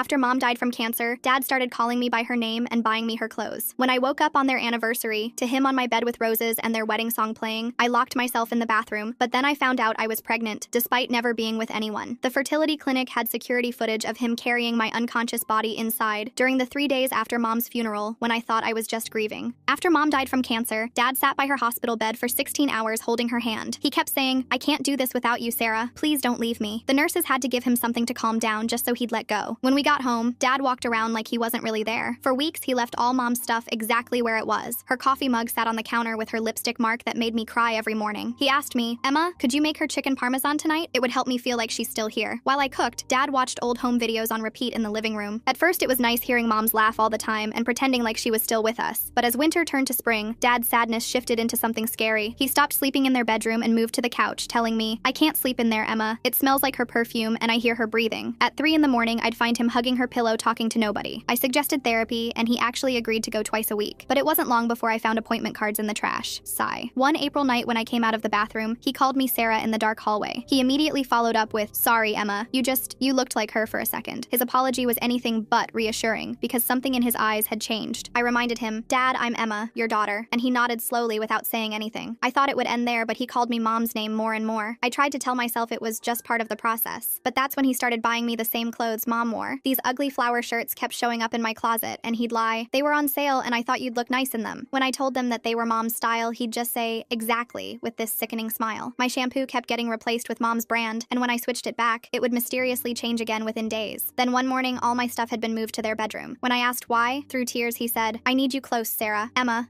After Mom died from cancer, Dad started calling me by her name and buying me her clothes. When I woke up on their anniversary, to him on my bed with roses and their wedding song playing, I locked myself in the bathroom, but then I found out I was pregnant, despite never being with anyone. The fertility clinic had security footage of him carrying my unconscious body inside during the 3 days after Mom's funeral, when I thought I was just grieving. After Mom died from cancer, Dad sat by her hospital bed for 16 hours holding her hand. He kept saying, "I can't do this without you, Sarah. Please don't leave me." The nurses had to give him something to calm down just so he'd let go. When we got home, Dad walked around like he wasn't really there. For weeks, he left all Mom's stuff exactly where it was. Her coffee mug sat on the counter with her lipstick mark that made me cry every morning. He asked me, "Emma, could you make her chicken parmesan tonight? It would help me feel like she's still here." While I cooked, Dad watched old home videos on repeat in the living room. At first, it was nice hearing Mom's laugh all the time and pretending like she was still with us. But as winter turned to spring, Dad's sadness shifted into something scary. He stopped sleeping in their bedroom and moved to the couch, telling me, "I can't sleep in there, Emma. It smells like her perfume and I hear her breathing." At 3 in the morning, I'd find him hugging her pillow talking to nobody. I suggested therapy, and he actually agreed to go twice a week. But it wasn't long before I found appointment cards in the trash. Sigh. One April night when I came out of the bathroom, he called me Sarah in the dark hallway. He immediately followed up with, "Sorry, Emma. You looked like her for a second." His apology was anything but reassuring, because something in his eyes had changed. I reminded him, "Dad, I'm Emma, your daughter," and he nodded slowly without saying anything. I thought it would end there, but he called me Mom's name more and more. I tried to tell myself it was just part of the process. But that's when he started buying me the same clothes Mom wore. These ugly flower shirts kept showing up in my closet, and he'd lie, "They were on sale and I thought you'd look nice in them." When I told them that they were Mom's style, he'd just say, "Exactly," with this sickening smile. My shampoo kept getting replaced with Mom's brand, and when I switched it back, it would mysteriously change again within days. Then one morning, all my stuff had been moved to their bedroom. When I asked why, through tears he said, "I need you close, Sarah. Emma,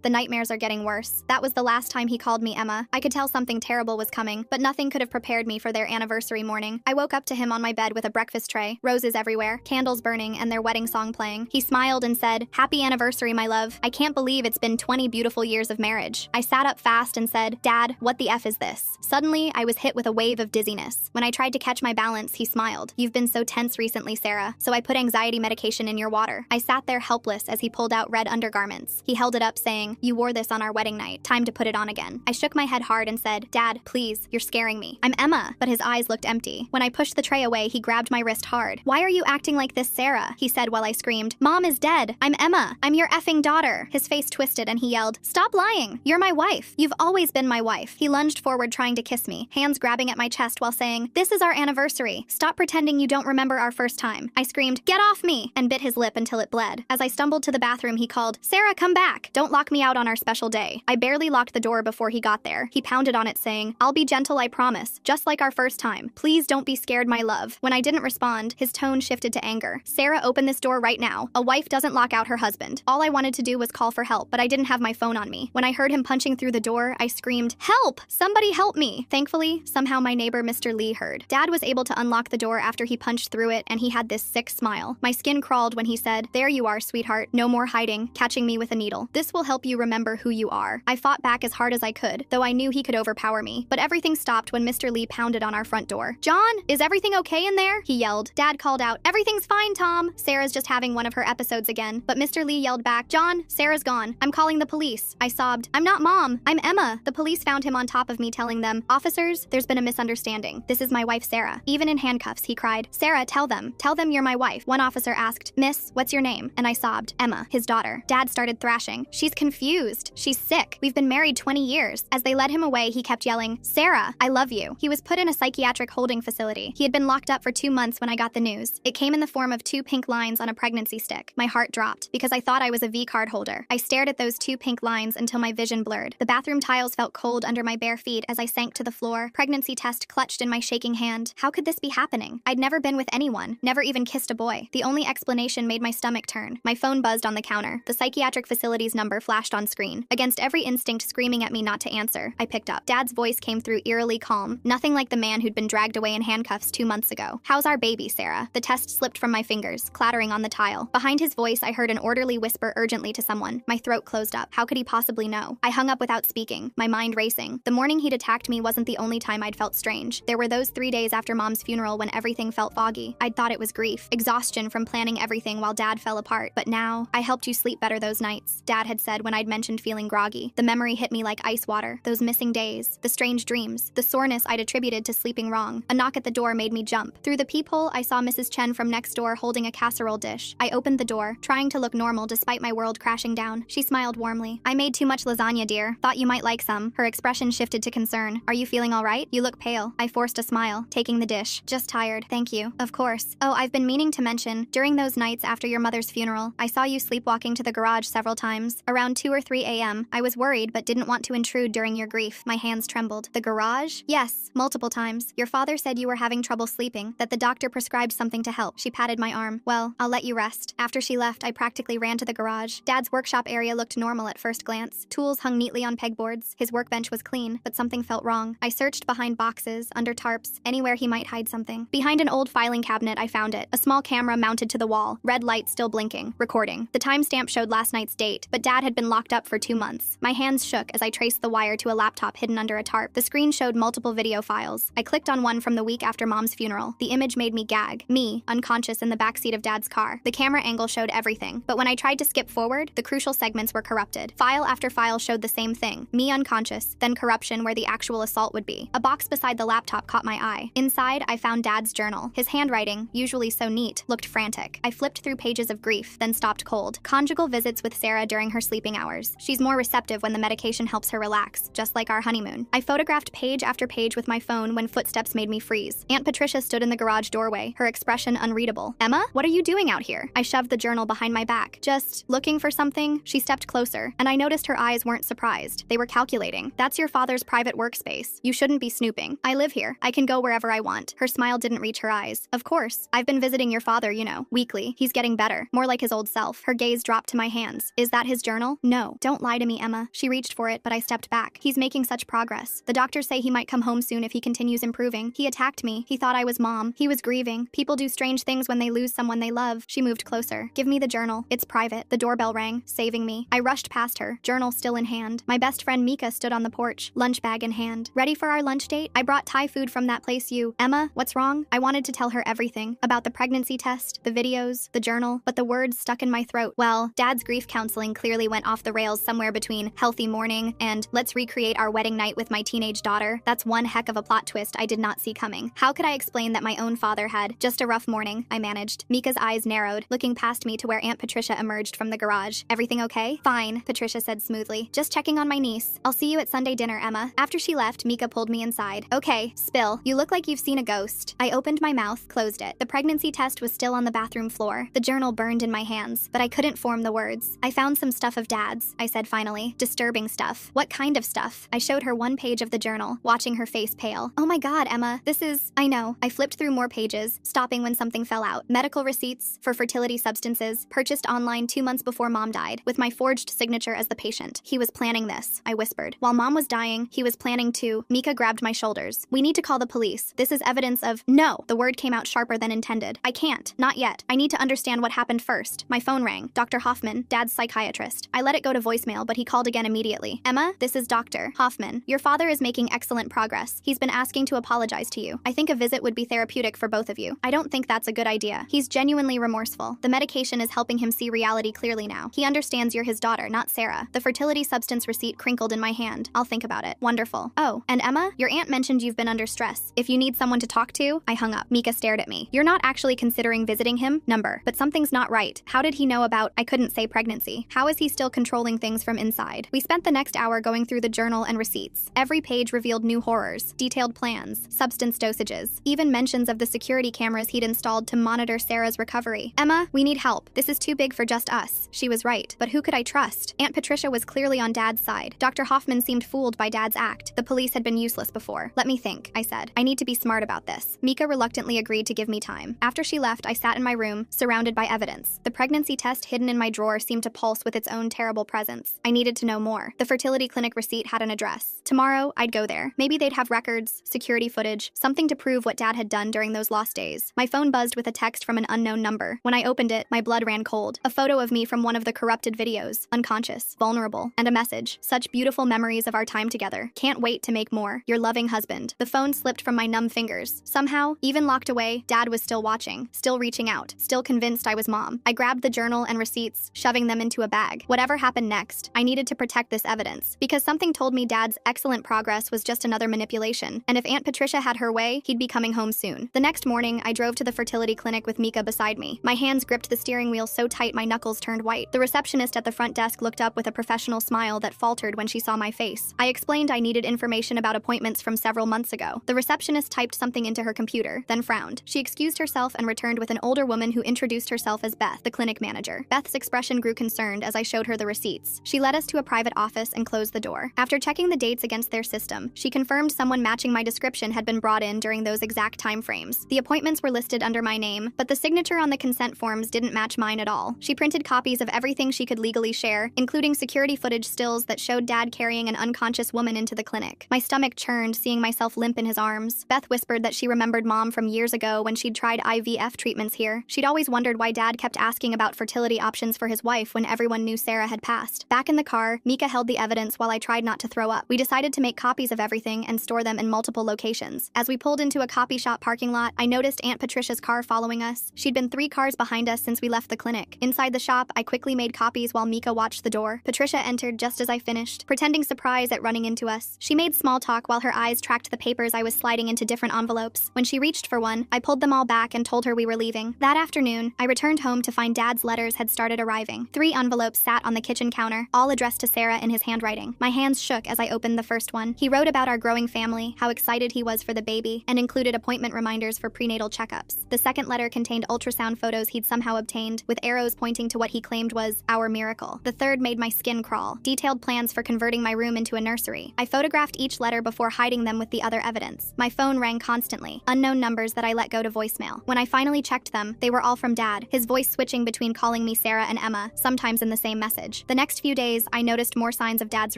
the nightmares are getting worse." That was the last time he called me Emma. I could tell something terrible was coming, but nothing could have prepared me for their anniversary morning. I woke up to him on my bed with a breakfast tray, roses everywhere, candles burning, and their wedding song playing. He smiled and said, "Happy anniversary, my love. I can't believe it's been 20 beautiful years of marriage." I sat up fast and said, "Dad, what the F is this?" Suddenly, I was hit with a wave of dizziness. When I tried to catch my balance, he smiled. "You've been so tense recently, Sarah, so I put anxiety medication in your water." I sat there helpless as he pulled out red undergarments. He held it up saying, "You wore this on our wedding night. Time to put it on again." I shook my head hard and said, "Dad, please, you're scaring me. I'm Emma." But his eyes looked empty. When I pushed the tray away, he grabbed my wrist hard. "Why are you acting like this, Sarah?" he said while I screamed, "Mom is dead. I'm Emma. I'm your effing daughter." His face twisted and he yelled, "Stop lying. You're my wife. You've always been my wife." He lunged forward trying to kiss me, hands grabbing at my chest while saying, "This is our anniversary. Stop pretending you don't remember our first time." I screamed, "Get off me!" and bit his lip until it bled. As I stumbled to the bathroom, he called, "Sarah, come back. Don't lock me out on our special day." I barely locked the door before he got there. He pounded on it saying, "I'll be gentle, I promise. Just like our first time. Please don't be scared, my love." When I didn't respond, his tone shifted to anger. "Sarah, open this door right now. A wife doesn't lock out her husband." All I wanted to do was call for help, but I didn't have my phone on me. When I heard him punching through the door, I screamed, "Help! Somebody help me!" Thankfully, somehow my neighbor Mr. Lee heard. Dad was able to unlock the door after he punched through it, and he had this sick smile. My skin crawled when he said, "There you are, sweetheart. No more hiding, catching me with a needle. This will help you remember who you are." I fought back as hard as I could, though I knew he could overpower me. But everything stopped when Mr. Lee pounded on our front door. "John, is everything okay in there?" he yelled. Dad called out, "Everything's fine, Tom. Sarah's just having one of her episodes again." But Mr. Lee yelled back, "John, Sarah's gone. I'm calling the police." I sobbed, "I'm not Mom. I'm Emma." The police found him on top of me telling them, "Officers, there's been a misunderstanding. This is my wife, Sarah." Even in handcuffs, he cried, "Sarah, tell them you're my wife." One officer asked, "Miss, what's your name?" And I sobbed, "Emma," his daughter. Dad started thrashing. "She's confused. She's sick. We've been married 20 years. As they led him away, he kept yelling, "Sarah, I love you." He was put in a psychiatric holding facility. He had been locked up for 2 months when I got the news. It came in the form of 2 pink lines on a pregnancy stick. My heart dropped because I thought I was a V-card holder. I stared at those 2 pink lines until my vision blurred. The bathroom tiles felt cold under my bare feet as I sank to the floor, pregnancy test clutched in my shaking hand. How could this be happening? I'd never been with anyone, never even kissed a boy. The only explanation made my stomach turn. My phone buzzed on the counter. The psychiatric facility's number flashed on screen. Against every instinct screaming at me not to answer, I picked up. Dad's voice came through eerily calm, nothing like the man who'd been dragged away in handcuffs 2 months ago. "How's our baby, Sarah?" The test slipped from my fingers, clattering on the tile. Behind his voice, I heard an orderly whisper urgently to someone. My throat closed up. How could he possibly know? I hung up without speaking, my mind racing. The morning he'd attacked me wasn't the only time I'd felt strange. There were those 3 days after Mom's funeral when everything felt foggy. I'd thought it was grief, exhaustion from planning everything while Dad fell apart. But now, "I helped you sleep better those nights," Dad had said when I'd mentioned feeling groggy. The memory hit me like ice water. Those missing days, the strange dreams, the soreness I'd attributed to sleeping wrong. A knock at the door made me jump. Through the peephole, I saw Mrs. Chen from next door holding a casserole dish. I opened the door, trying to look normal despite my world crashing down. She smiled warmly. I made too much lasagna, dear. Thought you might like some. Her expression shifted to concern. Are you feeling all right? You look pale. I forced a smile, taking the dish. Just tired. Thank you. Of course. Oh, I've been meaning to mention, during those nights after your mother's funeral, I saw you sleepwalking to the garage several times. Around 2 or 3 a.m., I was worried but didn't want to intrude during your grief. My hands trembled. The garage? Yes, multiple times. Your father said you were having trouble sleeping, that the doctor prescribed something to help. She patted my arm. Well, I'll let you rest. After she left, I practically ran to the garage. Dad's workshop area looked normal at first glance. Tools hung neatly on pegboards. His workbench was clean, but something felt wrong. I searched behind boxes, under tarps, anywhere he might hide something. Behind an old filing cabinet, I found it. A small camera mounted to the wall, red light still blinking, recording. The timestamp showed last night's date, but Dad had been locked up for 2 months. My hands shook as I traced the wire to a laptop hidden under a tarp. The screen showed multiple video files. I clicked on one from the week after Mom's funeral. The image made me gag. Me, unconscious in the backseat of Dad's car. The camera angle showed everything, but when I tried to skip forward, the crucial segments were corrupted. File after file showed the same thing. Me unconscious, then corruption where the actual assault would be. A box beside the laptop caught my eye. Inside, I found Dad's journal. His handwriting, usually so neat, looked frantic. I flipped through pages of grief, then stopped cold. Conjugal visits with Sarah during her sleeping hours. She's more receptive when the medication helps her relax, just like our honeymoon. I photographed page after page with my phone when footsteps made me freeze. Aunt Patricia stood in the garage doorway, her expression unreadable. Emma, what are you doing out here? I shoved the journal behind my back. Just looking for something? She stepped closer, and I noticed her eyes weren't surprised. They were calculating. That's your father's private workspace. You shouldn't be snooping. I live here. I can go wherever I want. Her smile didn't reach her eyes. Of course. I've been visiting your father, you know, weekly. He's getting better. More like his old self. Her gaze dropped to my hands. Is that his journal? No. Don't lie to me, Emma. She reached for it, but I stepped back. He's making such progress. The doctors say he might come home soon if he continues improving. He attacked me. He thought I was Mom. He was grieving. People do strange things when they lose someone they love. She moved closer. Give me the journal. It's private. The doorbell rang, saving me. I rushed past her, journal still in hand. My best friend Mika stood on the porch, lunch bag in hand. Ready for our lunch date? I brought Thai food from that place you... Emma, what's wrong? I wanted to tell her everything. About the pregnancy test, the videos, the journal, but the words stuck in my throat. Well, Dad's grief counseling clearly went off the rails somewhere between healthy mourning and let's recreate our wedding night with my teenage daughter. That's one heck of a plot twist I did not see coming. How could I explain that my own father had just a rough morning? I managed. Mika's eyes narrowed, looking past me to where Aunt Patricia emerged from the garage. Everything okay? Fine, Patricia said smoothly. Just checking on my niece. I'll see you at Sunday dinner, Emma. After she left, Mika pulled me inside. Okay, spill. You look like you've seen a ghost. I opened my mouth, closed it. The pregnancy test was still on the bathroom floor. The journal burned in my hands, but I couldn't form the words. I found some stuff of Dad's, I said finally. Disturbing stuff. What kind of stuff? I showed her one page of the journal, watching her face pale. Oh my God, Emma, this is... I know. I flipped through more pages, stopping when something fell out. Medical receipts for fertility substances, purchased online 2 months before Mom died, with my forged signature as the patient. He was planning this, I whispered. While Mom was dying, he was planning to... Mika grabbed my shoulders. We need to call the police. This is evidence of... No! The word came out sharper than intended. I can't. Not yet. I need to understand what happened first. My phone rang. Dr. Hoffman, Dad's psychiatrist. I let it go to voicemail, but he called again immediately. Emma, this is Dr. Hoffman. Your father is making excellent progress. He's been asking to apologize to you. I think a visit would be therapeutic for both of you. I don't think that's a good idea. He's genuinely remorseful. The medication is helping him see reality clearly now. He understands you're his daughter, not Sarah. The fertility substance receipt crinkled in my hand. I'll think about it. Wonderful. Oh, and Emma, your aunt mentioned you've been under stress. If you need someone to talk to... I hung up. Mika stared at me. You're not actually considering visiting him? Number. But something's not right. How did he know about... I couldn't say pregnancy. How is he still controlling things from inside? We spent the next hour going through the journal and receipts. Every page revealed new horrors, detailed plans, substance dosages, even mentions of the security cameras he'd installed to monitor Sarah's recovery. Emma, we need help. This is too big for just us. She was right, but who could I trust? Aunt Patricia was clearly on Dad's side. Dr. Hoffman seemed fooled by Dad's act. The police had been useless before. Let me think, I said. I need to be smart about this. Mika reluctantly agreed to give me time. After she left, I sat in my room, surrounded by evidence. The pregnancy test hidden in my drawer seemed to pulse with its own terrible presence. I needed to know more. The fertility clinic receipt had an address. Tomorrow, I'd go there. Maybe they'd have records, security footage, something to prove what Dad had done during those lost days. My phone buzzed with a text from an unknown number. When I opened it, my blood ran cold. A photo of me from one of the corrupted videos. Unconscious, vulnerable, and a message. Such beautiful memories of our time together. Can't wait to make more. Your loving husband. The phone slipped from my numb fingers. Somehow, even locked away, Dad was still watching, still reaching out, still convinced I was Mom. I grabbed the journal and receipts, shoving them into a bag. Whatever happened next, I needed to protect this evidence, because something told me Dad's excellent progress was just another manipulation, and if Aunt Patricia had her way, he'd be coming home soon. The next morning, I drove to the fertility clinic with Mika beside me. My hands gripped the steering wheel so tight my knuckles turned white. The receptionist at the front desk looked up with a professional smile that faltered when she saw my face. I explained I needed information about appointments from several months ago. The receptionist typed something into her computer, then frowned. She excused herself and returned with an older woman who introduced herself as Beth, the clinic manager. Beth's expression grew concerned as I showed her the receipts. She led us to a private office and closed the door. After checking the dates against their system, she confirmed someone matching my description had been brought in during those exact time frames. The appointments were listed under my name, but the signature on the consent forms didn't match mine at all. She printed copies of everything she could legally share, including security footage stills that showed Dad carrying an unconscious woman into the clinic. My stomach churned, seeing myself limp in his arms. Beth whispered that she remembered Mom from years ago when she'd tried IVF treatments here. She'd always wondered why Dad kept asking about fertility options for his wife when everyone knew Sarah had passed. Back in the car, Mika held the evidence while I tried not to throw up. We decided to make copies of everything and store them in multiple locations. As we pulled into a copy shop parking lot, I noticed Aunt Patricia's car following us. She'd been 3 cars behind us since we left the clinic. Inside the shop, I quickly made copies while Mika watched the door. Patricia entered just as I finished, pretending surprise at running into us. She made small talk while her eyes tracked the papers I was sliding into different envelopes. When she reached for one, I pulled them all back and told her we were leaving. That afternoon, I returned home to find Dad's letters had started arriving. 3 envelopes sat on the kitchen counter, all addressed to Sarah in his handwriting. My hands shook as I opened the first one. He wrote about our growing family, how excited he was for the baby, and included appointment reminders for prenatal checkups. The second letter contained ultrasound photos he'd somehow obtained, with arrows pointing to what he claimed was our miracle. The third made my skin crawl, detailed plans for converting my room into a nursery. I photographed each letter before hiding them with the other evidence. My phone rang constantly, unknown numbers that I let go to voicemail. When I finally checked them, they were all from Dad, his voice switching between calling me Sarah and Emma, sometimes in the same message. The next few days, I noticed more signs of Dad's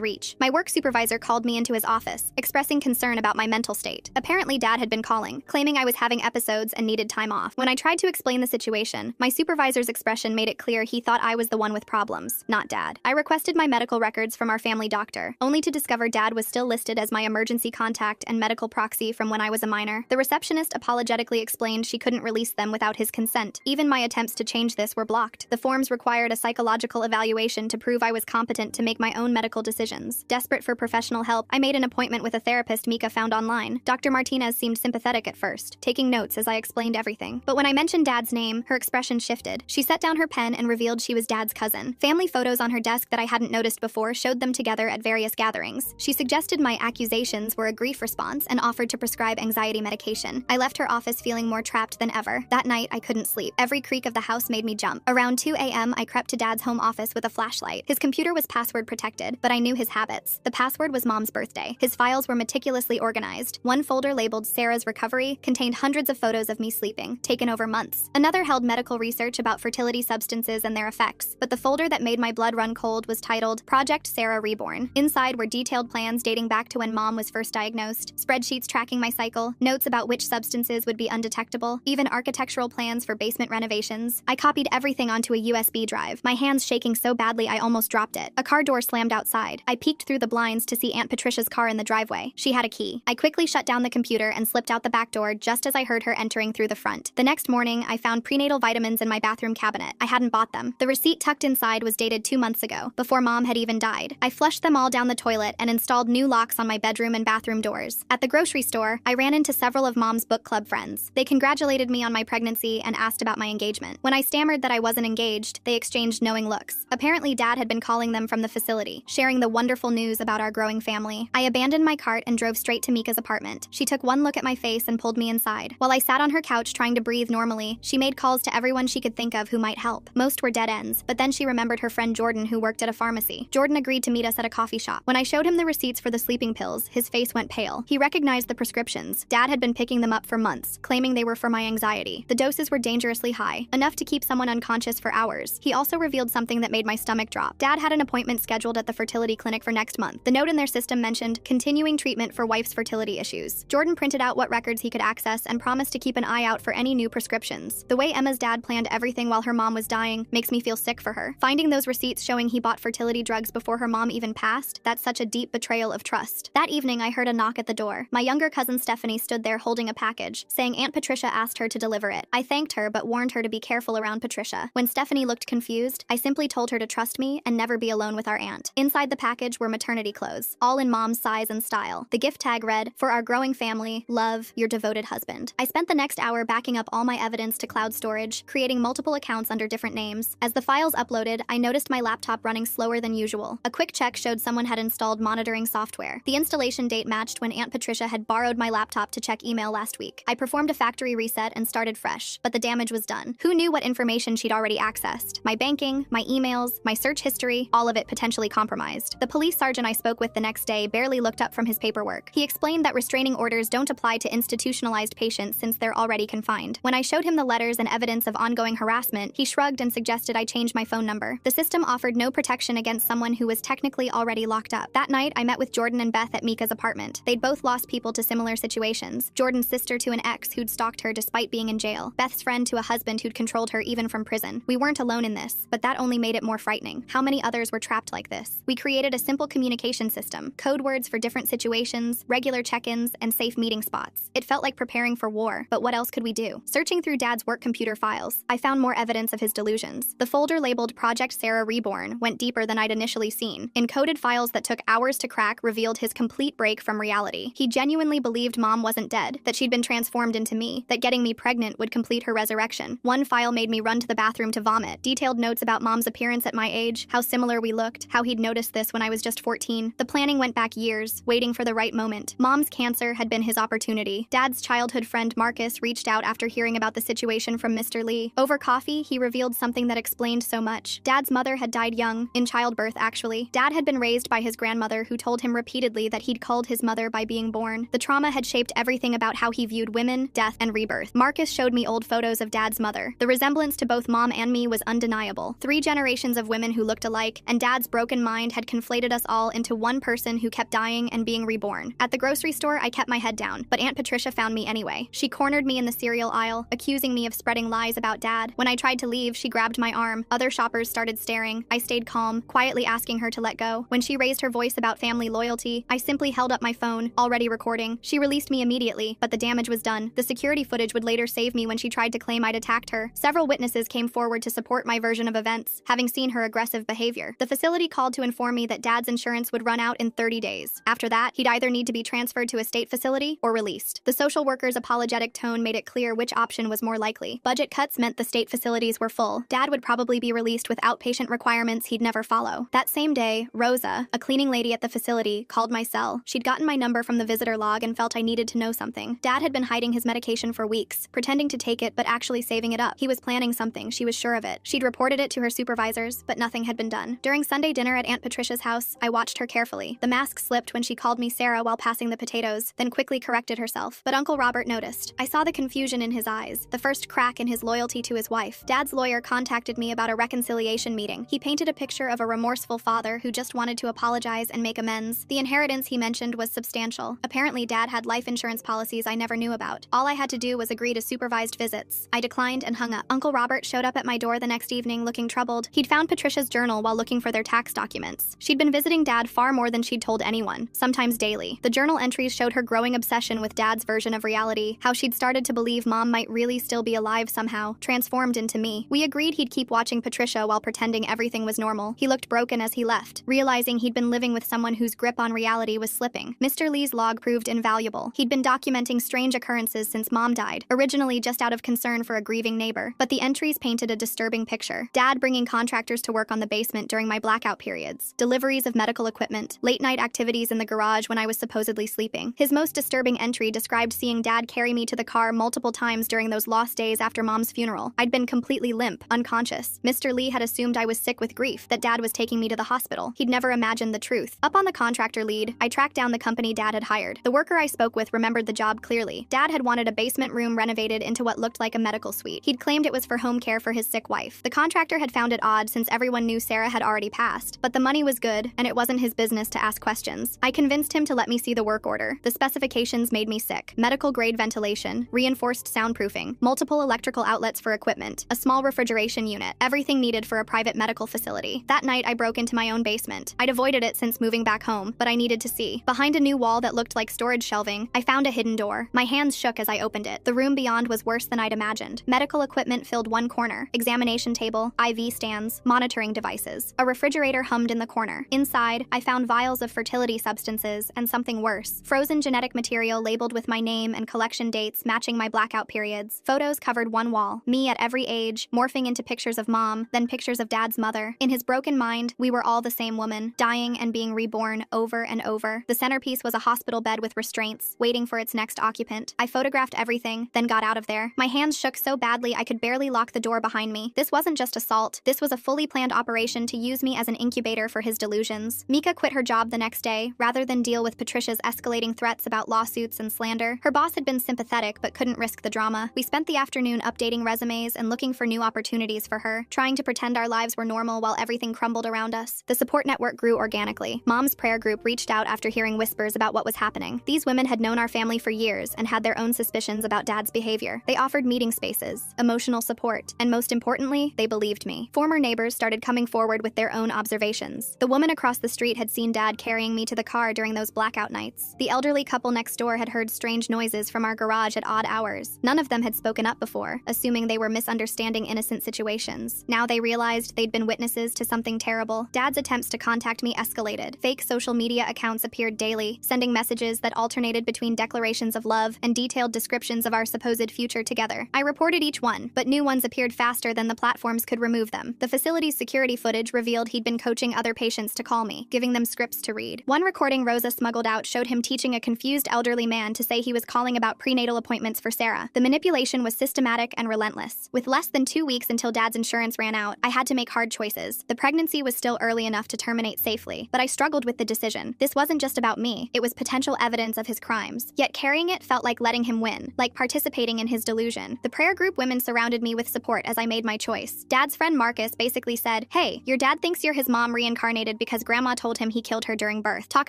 reach. My work supervisor called me into his office, expressing concern about my mental state. Apparently, Dad had been calling, claiming I was having episodes and needed time off. When I tried to explain the situation, my supervisor's expression made it clear he thought I was the one with problems, not Dad. I requested my medical records from our family doctor, only to discover Dad was still listed as my emergency contact and medical proxy from when I was a minor. The receptionist apologetically explained she couldn't release them without his consent. Even my attempts to change this were blocked. The forms required a psychological evaluation to prove I was competent to make my own medical decisions. Desperate for professional help, I made an appointment with a therapist Mika found online. Dr. Martinez seemed sympathetic at first, taking notes as I explained everything. But when I mentioned Dad's name, her expression shifted. She set down her pen and revealed she was Dad's cousin. Family photos on her desk that I hadn't noticed before showed them together at various gatherings. She suggested my accusations were a grief response and offered to prescribe anxiety medication. I left her office feeling more trapped than ever. That night, I couldn't sleep. Every creak of the house made me jump. Around 2 a.m., I crept to Dad's home office with a flashlight. His computer was password protected, but I knew his habits. The password was Mom's birthday. His files were meticulously organized. One folder labeled Sarah's Recovery contained hundreds of photos of me sleeping, taken over months. Another held medical research about fertility substances and their effects, but the folder that made my blood run cold was titled Project Sarah Reborn. Inside were detailed plans dating back to when Mom was first diagnosed, spreadsheets tracking my cycle, notes about which substances would be undetectable, even architectural plans for basement renovations. I copied everything onto a USB drive, my hands shaking so badly I almost dropped it. A car door slammed outside. I peeked through the blinds to see Aunt Patricia's car in the driveway. She had a key. I quickly shut down the computer and slipped out the back door just as I heard her entering through the front. The next morning, I found prenatal vitamins in my bathroom cabinet. I hadn't bought them. The receipt tucked inside was dated 2 months ago, before Mom had even died. I flushed them all down the toilet and installed new locks on my bedroom and bathroom doors. At the grocery store, I ran into several of Mom's book club friends. They congratulated me on my pregnancy and asked about my engagement. When I stammered that I wasn't engaged, they exchanged knowing looks. Apparently, Dad had been calling them from the facility, sharing the wonderful news about our growing family. I abandoned my cart and drove straight to Mika's apartment. She took one look at my face and pulled me inside. While I sat on her couch trying to breathe normally, she made calls to everyone she could think of who might help. Most were dead ends, but then she remembered her friend Jordan who worked at a pharmacy. Jordan agreed to meet us at a coffee shop. When I showed him the receipts for the sleeping pills, his face went pale. He recognized the prescriptions. Dad had been picking them up for months, claiming they were for my anxiety. The doses were dangerously high, enough to keep someone unconscious for hours. He also revealed something that made my stomach drop. Dad had an appointment scheduled at the fertility clinic for next month. The note in their system mentioned continuing treatment for wife's fertility issues. Jordan printed out what records he could access and promised to keep an eye out for any new prescriptions. The way Emma's dad planned everything while her mom was dying makes me feel sick for her. Finding those receipts showing he bought fertility drugs before her mom even passed, that's such a deep betrayal of trust. That evening, I heard a knock at the door. My younger cousin Stephanie stood there holding a package, saying Aunt Patricia asked her to deliver it. I thanked her but warned her to be careful around Patricia. When Stephanie looked confused, I simply told her to trust me and never be alone with our aunt. Inside the package were maternity clothes, all in Mom's size and style. The gift tag read, "For our growing family, love, your devoted husband." I spent the next hour power backing up all my evidence to cloud storage, creating multiple accounts under different names. As the files uploaded, I noticed my laptop running slower than usual. A quick check showed someone had installed monitoring software. The installation date matched when Aunt Patricia had borrowed my laptop to check email last week. I performed a factory reset and started fresh, but the damage was done. Who knew what information she'd already accessed? My banking, my emails, my search history, all of it potentially compromised. The police sergeant I spoke with the next day barely looked up from his paperwork. He explained that restraining orders don't apply to institutionalized patients since they're already confined. When I showed him the letters and evidence of ongoing harassment, he shrugged and suggested I change my phone number. The system offered no protection against someone who was technically already locked up. That night, I met with Jordan and Beth at Mika's apartment. They'd both lost people to similar situations. Jordan's sister to an ex who'd stalked her despite being in jail. Beth's friend to a husband who'd controlled her even from prison. We weren't alone in this, but that only made it more frightening. How many others were trapped like this? We created a simple communication system, code words for different situations, regular check-ins, and safe meeting spots. It felt like preparing for war, but what else could we do? Searching through Dad's work computer files, I found more evidence of his delusions. The folder labeled Project Sarah Reborn went deeper than I'd initially seen. Encoded files that took hours to crack revealed his complete break from reality. He genuinely believed Mom wasn't dead, that she'd been transformed into me, that getting me pregnant would complete her resurrection. One file made me run to the bathroom to vomit. Detailed notes about Mom's appearance at my age, how similar we looked, how he'd noticed this when I was just 14. The planning went back years, waiting for the right moment. Mom's cancer had been his opportunity. Dad's childhood friend Marcus reached out after hearing about the situation from Mr. Lee. Over coffee, he revealed something that explained so much. Dad's mother had died young, in childbirth actually. Dad had been raised by his grandmother who told him repeatedly that he'd culled his mother by being born. The trauma had shaped everything about how he viewed women, death, and rebirth. Marcus showed me old photos of Dad's mother. The resemblance to both Mom and me was undeniable. 3 generations of women who looked alike, and Dad's broken mind had conflated us all into one person who kept dying and being reborn. At the grocery store, I kept my head down, but Aunt Patricia found me anyway. She cornered me in the cereal aisle, accusing me of spreading lies about Dad. When I tried to leave, she grabbed my arm. Other shoppers started staring. I stayed calm, quietly asking her to let go. When she raised her voice about family loyalty, I simply held up my phone, already recording. She released me immediately, but the damage was done. The security footage would later save me when she tried to claim I'd attacked her. Several witnesses came forward to support my version of events, having seen her aggressive behavior. The facility called to inform me that Dad's insurance would run out in 30 days. After that, he'd either need to be transferred to a state facility or released. The social worker's apologetic tone made it clear which option was more likely. Budget cuts meant the state facilities were full. Dad would probably be released with outpatient requirements he'd never follow. That same day, Rosa, a cleaning lady at the facility, called my cell. She'd gotten my number from the visitor log and felt I needed to know something. Dad had been hiding his medication for weeks, pretending to take it but actually saving it up. He was planning something, she was sure of it. She'd reported it to her supervisors, but nothing had been done. During Sunday dinner at Aunt Patricia's house, I watched her carefully. The mask slipped when she called me Sarah while passing the potatoes, then quickly corrected herself. But Uncle Robert noticed. I saw the confusion in his eyes, the first crack in his loyalty to his wife. Dad's lawyer contacted me about a reconciliation meeting. He painted a picture of a remorseful father who just wanted to apologize and make amends. The inheritance he mentioned was substantial. Apparently, Dad had life insurance policies I never knew about. All I had to do was agree to supervised visits. I declined and hung up. Uncle Robert showed up at my door the next evening looking troubled. He'd found Patricia's journal while looking for their tax documents. She'd been visiting Dad far more than she'd told anyone, sometimes daily. The journal entries showed her growing obsession with Dad's version of reality, how she'd started to believe Mom might really still be alive somehow, transformed into me. We agreed he'd keep watching Patricia while pretending everything was normal. He looked broken as he left, realizing he'd been living with someone whose grip on reality was slipping. Mr. Lee's log proved invaluable. He'd been documenting strange occurrences since Mom died, originally just out of concern for a grieving neighbor. But the entries painted a disturbing picture. Dad bringing contractors to work on the basement during my blackout periods, deliveries of medical equipment, late-night activities in the garage when I was supposedly sleeping. His most disturbing entry described seeing Dad carry me to the car multiple times during those lost days after Mom's funeral. I'd been completely limp, unconscious. Mr. Lee had assumed I was sick with grief, that Dad was taking me to the hospital. He'd never imagined the truth. Up on the contractor lead, I tracked down the company Dad had hired. The worker I spoke with remembered the job clearly. Dad had wanted a basement room renovated into what looked like a medical suite. He'd claimed it was for home care for his sick wife. The contractor had found it odd since everyone knew Sarah had already passed, but the money was good, and it wasn't his business to ask questions. I convinced him to let me see the work order. The specifications made me sick. Medical-grade ventilation, reinforced soundproofing, multiple electrical outlets for equipment, a small refrigeration unit, everything needed for a private medical facility. That night, I broke into my own basement. I'd avoided it since moving back home, but I needed to see. Behind a new wall that looked like storage shelving, I found a hidden door. My hands shook as I opened it. The room beyond was worse than I'd imagined. Medical equipment filled one corner. Examination table, IV stands, monitoring devices. A refrigerator hummed in the corner. Inside, I found vials of fertility substances and something worse. Frozen genetic material labeled with my name and collection dates matching my blackout periods. Photos covered one wall, me at every age, morphing into pictures of mom, then pictures of dad's mother. In his broken mind, we were all the same woman, dying and being reborn over and over. The centerpiece was a hospital bed with restraints, waiting for its next occupant. I photographed everything, then got out of there. My hands shook so badly I could barely lock the door behind me. This wasn't just assault. This was a fully planned operation to use me as an incubator for his delusions. Mika quit her job the next day, rather than deal with Patricia's escalating threats about lawsuits and slander. Her boss had been sympathetic but couldn't risk the drama. We spent the afternoon updating resumes and looking for new opportunities for her, trying to pretend our lives were normal while everything crumbled around us. The support network grew organically. Mom's prayer group reached out after hearing whispers about what was happening. These women had known our family for years and had their own suspicions about dad's behavior. They offered meeting spaces, emotional support, and most importantly, they believed me. Former neighbors started coming forward with their own observations. The woman across the street had seen dad carrying me to the car during those blackout nights. The elderly couple next door had heard strange noises from our garage at odd hours. None of them had spoken up before, assuming they were misunderstanding innocent situations. Now they realized they'd been witnesses to something terrible. Dad's attempts to contact me escalated. Fake social media accounts appeared daily, sending messages that alternated between declarations of love and detailed descriptions of our supposed future together. I reported each one, but new ones appeared faster than the platforms could remove them. The facility's security footage revealed he'd been coaching other patients to call me, giving them scripts to read. One recording Rosa smuggled out showed him teaching a confused elderly man to say he was calling about prenatal appointments for Sarah. The manipulation was systematic and relentless. With less than 2 weeks until dad's insurance ran out, I had to make hard choices. The pregnancy was still early enough to terminate safely, but I struggled with the decision. This wasn't just about me, it was potential evidence of his crimes. Yet carrying it felt like letting him win, like participating in his delusion. The prayer group women surrounded me with support as I made my choice. Dad's friend Marcus basically said, "Hey, your dad thinks you're his mom reincarnated because grandma told him he killed her during birth. Talk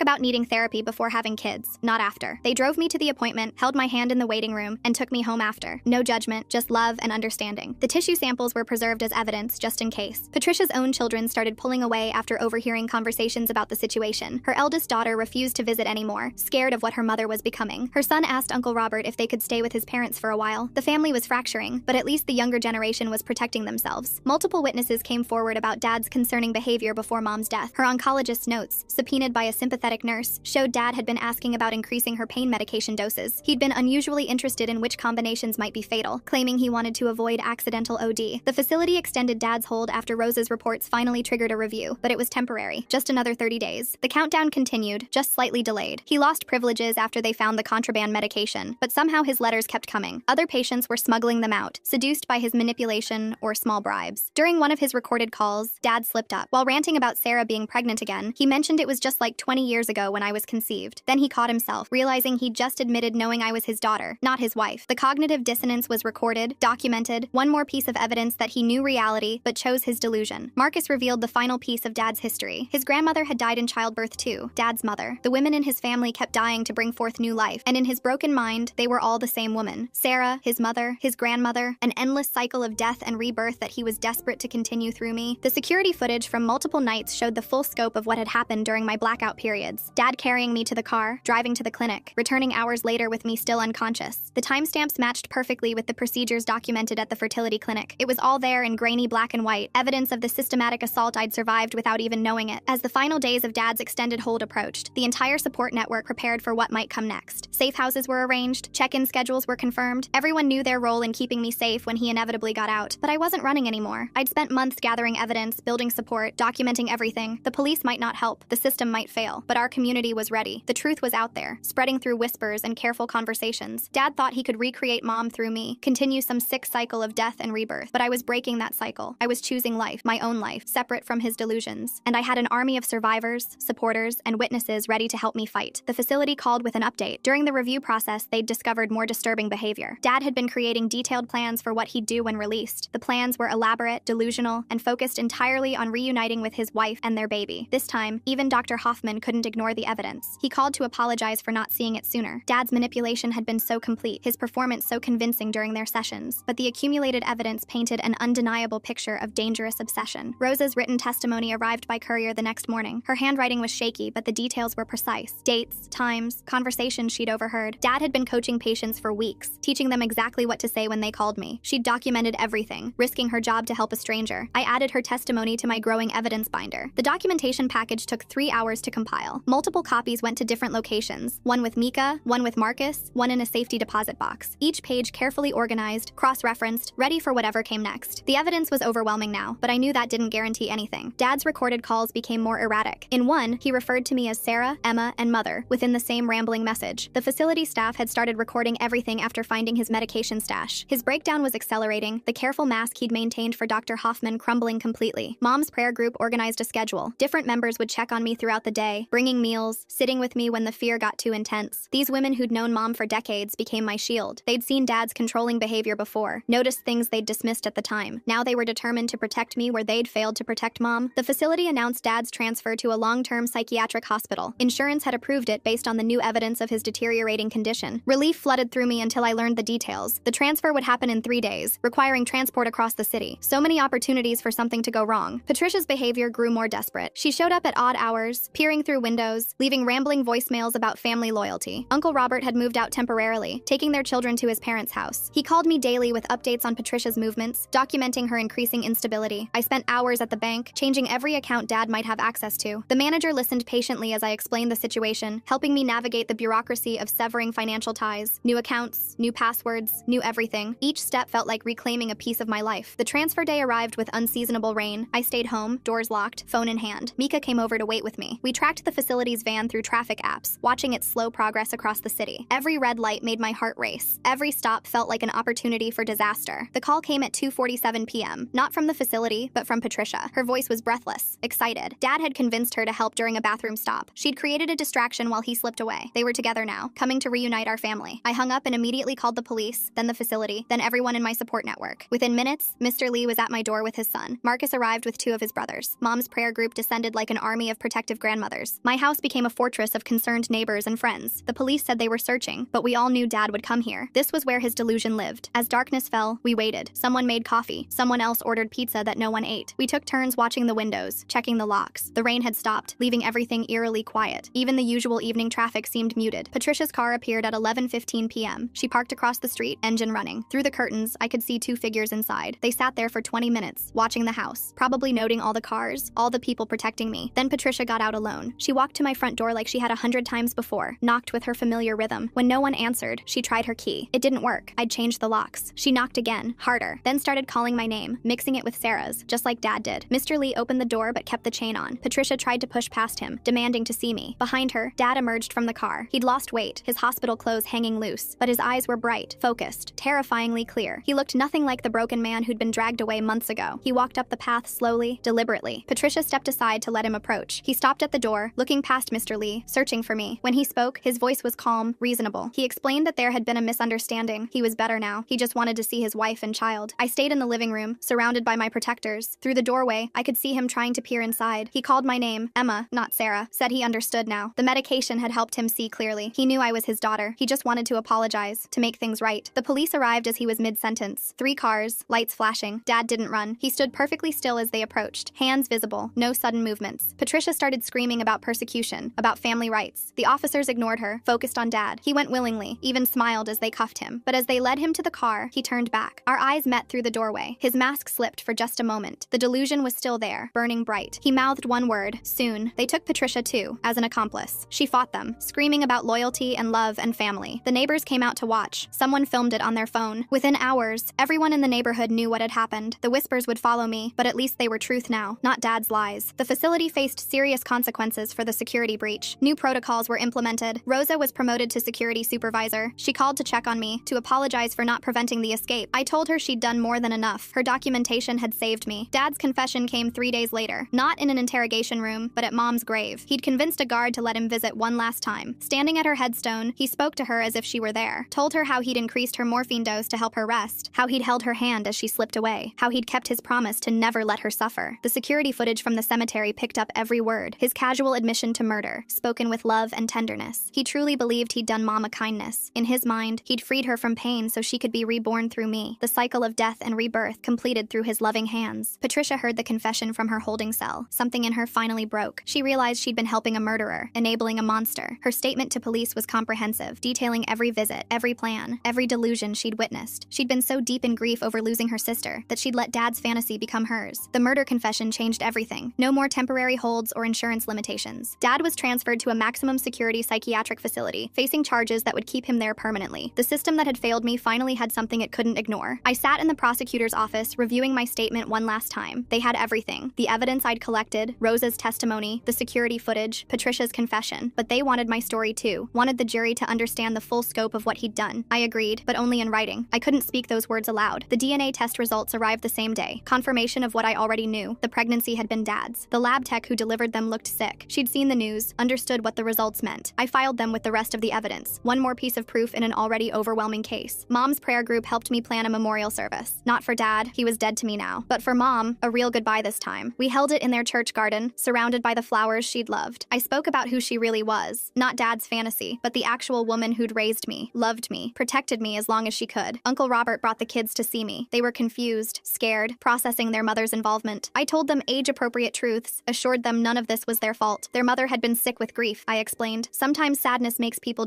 about needing therapy before having kids, not after." They drove me to the appointment, held my hand in the waiting room, and took me home after. No judgment, just love and understanding. The tissue samples were preserved as evidence, just in case. Patricia's own children started pulling away after overhearing conversations about the situation. Her eldest daughter refused to visit anymore, scared of what her mother was becoming. Her son asked Uncle Robert if they could stay with his parents for a while. The family was fracturing, but at least the younger generation was protecting themselves. Multiple witnesses came forward about dad's concerning behavior before mom's death. Her oncologist's notes, subpoenaed by a sympathetic nurse, showed dad had been asking about increasing her pain medication doses. He'd been unusually interested in which combinations might be fatal, claiming he wanted to avoid accidental OD. The facility extended dad's hold after Rosa's reports finally triggered a review, but it was temporary, just another 30 days. The countdown continued, just slightly delayed. He lost privileges after they found the contraband medication, but somehow his letters kept coming. Other patients were smuggling them out, seduced by his manipulation or small bribes. During one of his recorded calls, dad slipped up. While ranting about Sarah being pregnant again, he mentioned it was just like 20 years ago when I was conceived. Then he caught himself, realizing he'd just admitted knowing I was his daughter, not his wife. The cognitive dissonance was recorded, documented, one more piece of evidence that he knew reality but chose his delusion. Marcus revealed the final piece of dad's history. His grandmother had died in childbirth too, dad's mother. The women in his family kept dying to bring forth new life, and in his broken mind, they were all the same woman. Sarah, his mother, his grandmother, an endless cycle of death and rebirth that he was desperate to continue through me. The security footage from multiple nights showed the full scope of what had happened during my blackout periods. Dad carrying me to the car, driving to the clinic, returning hours later with me still unconscious. The timestamps matched perfectly with the procedures documented at the fertility clinic. It was all there in grainy black and white, evidence of the systematic assault I'd survived without even knowing it. As the final days of dad's extended hold approached, the entire support network prepared for what might come next. Safe houses were arranged, check-in schedules were confirmed. Everyone knew their role in keeping me safe when he inevitably got out. But I wasn't running anymore. I'd spent months gathering evidence, building support, documenting everything. The police might not help, the system might fail, but our community was ready. The truth was out there, spreading through whispers and careful conversations. Dad thought he could recreate mom through me, continue some sick cycle of death and rebirth, but I was breaking that cycle. I was choosing life, my own life, separate from his delusions. And I had an army of survivors, supporters, and witnesses ready to help me fight. The facility called with an update. During the review process, they'd discovered more disturbing behavior. Dad had been creating detailed plans for what he'd do when released. The plans were elaborate, delusional, and focused entirely on reuniting with his wife and their baby. This time, even Dr. Hoffman couldn't ignore the evidence. He called to apologize for not seeing it sooner. Dad's manipulation had been so complete, his performance so convincing during their sessions, but the accumulated evidence painted an undeniable picture of dangerous obsession. Rosa's written testimony arrived by courier the next morning. Her handwriting was shaky, but the details were precise. Dates, times, conversations she'd overheard. Dad had been coaching patients for weeks, teaching them exactly what to say when they called me. She'd documented everything, risking her job to help a stranger. I added her testimony to my growing evidence binder. The documentation package took 3 hours to compile. Multiple copies went to different locations, one with Mika, one with Marcus, one in a safety deposit box, each page carefully organized, cross-referenced, ready for whatever came next. The evidence was overwhelming now, but I knew that didn't guarantee anything. Dad's recorded calls became more erratic. In one, he referred to me as Sarah, Emma, and Mother, within the same rambling message. The facility staff had started recording everything after finding his medication stash. His breakdown was accelerating, the careful mask he'd maintained for Dr. Hoffman crumbling completely. Mom's prayer group organized a schedule. Different members would check on me throughout the day, bringing meals, sitting with me when the fear got too intense. These women who'd known Mom for decades became my shield. They'd seen Dad's controlling behavior before, noticed things they'd dismissed at the time. Now they were determined to protect me where they'd failed to protect Mom. The facility announced Dad's transfer to a long-term psychiatric hospital. Insurance had approved it based on the new evidence of his deteriorating condition. Relief flooded through me until I learned the details. The transfer would happen in 3 days, requiring transport across the city. So many opportunities for something to go wrong. Patricia's behavior grew more desperate. She showed up at odd hours, peering through windows, leaving rambling voicemails about family loyalty. Uncle Robert had moved out temporarily, taking their children to his parents' house. He called me daily with updates on Patricia's movements, documenting her increasing instability. I spent hours at the bank, changing every account Dad might have access to. The manager listened patiently as I explained the situation, helping me navigate the bureaucracy of severing financial ties. New accounts, new passwords, new everything. Each step felt like reclaiming a piece of my life. The transfer day arrived with unseasonable rain. I stayed home, doors locked, phone in hand. Mika came over to wait with me. We tracked the facility's van through traffic apps, watching its slow progress across the city. Every red light made my heart race. Every stop felt like an opportunity for disaster. The call came at 2:47 p.m., not from the facility, but from Patricia. Her voice was breathless, excited. Dad had convinced her to help during a bathroom stop. She'd created a distraction while he slipped away. They were together now, coming to reunite our family. I hung up and immediately called the police, then the facility, then everyone in my support network. Within minutes, Mr. Lee was at my door with his son. Marcus arrived with 2 of his brothers. Mom's prayer group descended like an army of protective grandmothers. My house became a fortress of concerned neighbors and friends. The police said they were searching, but we all knew Dad would come here. This was where his delusion lived. As darkness fell, we waited. Someone made coffee. Someone else ordered pizza that no one ate. We took turns watching the windows, checking the locks. The rain had stopped, leaving everything eerily quiet. Even the usual evening traffic seemed muted. Patricia's car appeared at 11:15 p.m. She parked across the street, engine running. Through the curtains, I could see 2 figures inside. They sat there for 20 minutes, watching the house, probably noting all the cars, all the people protecting me. Then Patricia got out alone. She walked to my front door like she had 100 times before, knocked with her familiar rhythm. When no one answered, she tried her key. It didn't work. I'd changed the locks. She knocked again, harder, then started calling my name, mixing it with Sarah's, just like Dad did. Mr. Lee opened the door but kept the chain on. Patricia tried to push past him, demanding to see me. Behind her, Dad emerged from the car. He'd lost weight, his hospital clothes hanging loose, but his eyes were bright, focused, terrifyingly clear. He looked nothing like the broken man who'd been dragged away months ago. He walked up the path slowly, deliberately. Patricia stepped aside to let him approach. He stopped at the door, looking past Mr. Lee, searching for me. When he spoke, his voice was calm, reasonable. He explained that there had been a misunderstanding. He was better now. He just wanted to see his wife and child. I stayed in the living room, surrounded by my protectors. Through the doorway, I could see him trying to peer inside. He called my name, Emma, not Sarah, said he understood now. The medication had helped him see clearly. He knew I was his daughter. He just wanted to apologize, to make things right. The police arrived as he was mid-sentence. 3 cars, lights flashing. Dad didn't run. He stood perfectly still as they approached, hands visible, no sudden movements. Patricia started screaming about persecution, about family rights. The officers ignored her, focused on Dad. He went willingly, even smiled as they cuffed him. But as they led him to the car, he turned back. Our eyes met through the doorway. His mask slipped for just a moment. The delusion was still there, burning bright. He mouthed one word, soon. They took Patricia too, as an accomplice. She fought them, screaming about loyalty and love and family. The neighbors came out to watch. Someone filmed it on their phone. Within hours, everyone in the neighborhood knew what had happened. The whispers would follow me, but at least they were truth now, not Dad's lies. The facility faced serious consequences for the security breach. New protocols were implemented. Rosa was promoted to security supervisor. She called to check on me, to apologize for not preventing the escape. I told her she'd done more than enough. Her documentation had saved me. Dad's confession came 3 days later, not in an interrogation room, but at Mom's grave. He'd convinced a guard to let him visit one last time. Standing at her headstone, he spoke to her as if she were there, told her how he'd increased her morphine dose to help her rest, how he'd held her hand as she slipped away, how he'd kept his promise to never let her suffer. The security footage from the cemetery picked up every word, his casual admission to murder, spoken with love and tenderness. He truly believed he'd done Mom a kindness. In his mind, he'd freed her from pain so she could be reborn through me. The cycle of death and rebirth completed through his loving hands. Patricia heard the confession from her holding cell. Something in her finally broke. She realized she'd been helping a murderer, enabling a monster. Her statement to police was comprehensive, detailing every visit, every plan, every delusion she'd witnessed. She'd been so deep in grief over losing her sister that she'd let Dad's fantasy become hers. The murder confession changed everything. No more temporary holds or insurance limitations. Dad was transferred to a maximum security psychiatric facility, facing charges that would keep him there permanently. instantly. The system that had failed me finally had something it couldn't ignore. I sat in the prosecutor's office, reviewing my statement one last time. They had everything: the evidence I'd collected, Rose's testimony, the security footage, Patricia's confession. But they wanted my story too, wanted the jury to understand the full scope of what he'd done. I agreed, but only in writing. I couldn't speak those words aloud. The DNA test results arrived the same day. Confirmation of what I already knew: the pregnancy had been Dad's. The lab tech who delivered them looked sick. She'd seen the news, understood what the results meant. I filed them with the rest of the evidence. One more piece of proof in an already overwhelming case. Mom's prayer group helped me plan a memorial service. Not for Dad, he was dead to me now. But for Mom, a real goodbye this time. We held it in their church garden, surrounded by the flowers she'd loved. I spoke about who she really was. Not Dad's fantasy, but the actual woman who'd raised me, loved me, protected me as long as she could. Uncle Robert brought the kids to see me. They were confused, scared, processing their mother's involvement. I told them age-appropriate truths, assured them none of this was their fault. Their mother had been sick with grief, I explained. Sometimes sadness makes people